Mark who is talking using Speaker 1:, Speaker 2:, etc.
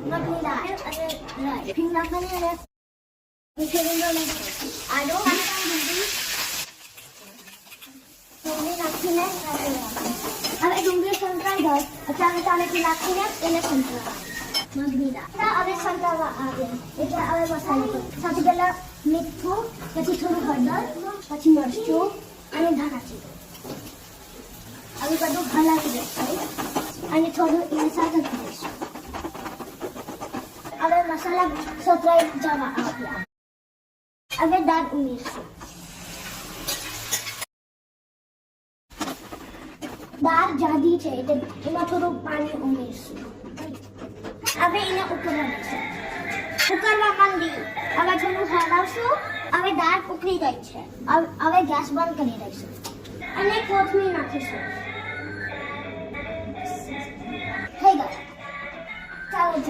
Speaker 1: મગની દાળ અને રાઈ હિંગ નાખવાની અને મીઠી લીમડો આદુ ડુંગળી નાખીને હવે ડુંગળી સંતરાઈ જાય ચામેથી નાખીને એને સંતરાવા મગની દાળ હવે સંતરાવા આવે એટલે હવે મસાલો સૌથી પહેલા મીઠું પછી થોડું હળદર પછી મરચું અને ધાણા જીરું હવે બધું હલાવી દઈશું અને થોડું એની સાથે દઈશું હવે મસાલા સતરાઈ જવા આવ્યા હવે દાળ ઉમેરીશું દાળ જાડી છે એટલે એમાં થોડું પાણી ઉમેરીશું હવે એને ઉકળવા દઈશું ઉકળવા માંડી હવે થોડું હલાવશું હવે દાળ ઉકળી ગઈ છે હવે ગેસ બંધ કરી દઈશું અને કોથમીર નાખીશું થઈ ગયું ચાલો